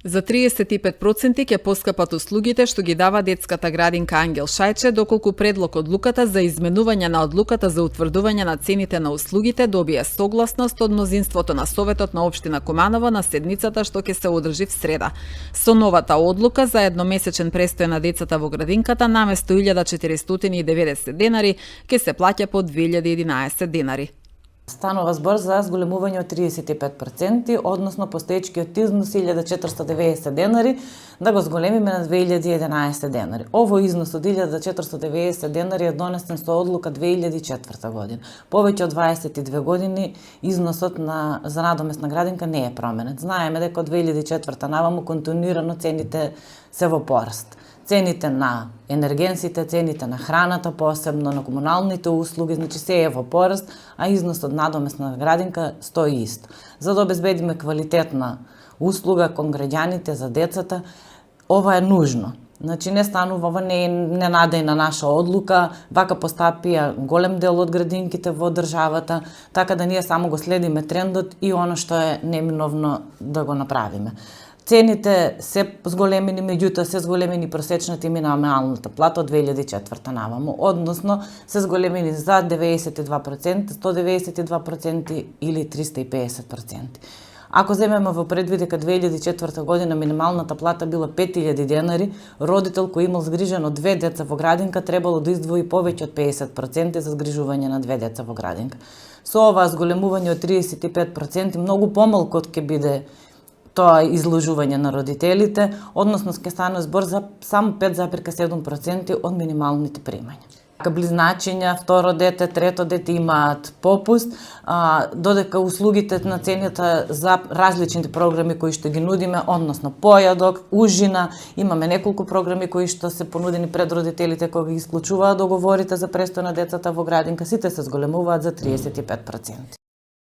За 35% ќе поскапат услугите што ги дава детската градинка Ангел Шајче, доколку предлог одлуката за изменување на одлуката за утврдување на цените на услугите добие согласност од мнозинството на Советот на општина Куманово на седницата што ќе се одржи в среда. Со новата одлука за едномесечен престој на децата во градинката наместо 1490 денари ќе се плаќа по 2011 денари. Станува збор за зголемување од 35%, односно постоечкиот износ 1490 денари, да го зголемиме на 2011 денари. Ово износ од 1490 денари е донесен со одлука 2004 година. Повеќе од 22 години износот за надомесна градинка не е променет. Знаеме дека од 2004 наваму континуирано цените се во пораст. Цените на енергенсите, цените на храната, посебно на комуналните услуги, значи се е во пораст, а износот надомесна градинка стои исто. За да обезбедиме квалитетна услуга кон граѓаните за децата, ова е нужно. Значи не станува, ова не е ненадејна наша одлука, вака постапија голем дел од градинките во државата, така да ние само го следиме трендот и оно што е неминовно да го направиме. Цените се зголемени, меѓутоа се зголемени просечната и минималната плата од 2004 наваму, односно се зголемени за 92%, 192% или 350%. Ако земеме во предвид дека 2004 година минималната плата била 5000 денари, родител кој имал згрижено 2 деца во градинка требало да издвои повеќе од 50% за згрижување на 2 деца во градинка. Со ова зголемување од 35% многу помалку ќе биде тоа изложување на родителите, односно ќе стане збор за само 5,7% од минималните примања. Близначиња, второ дете, трето дете имаат попуст, додека услугите на цените за различните програми кои што ги нудиме, односно појадок, ужина, имаме неколку програми кои што се понудени пред родителите кога ги исклучуваат договорите за престој на децата во градинка, сите се зголемуваат за 35%.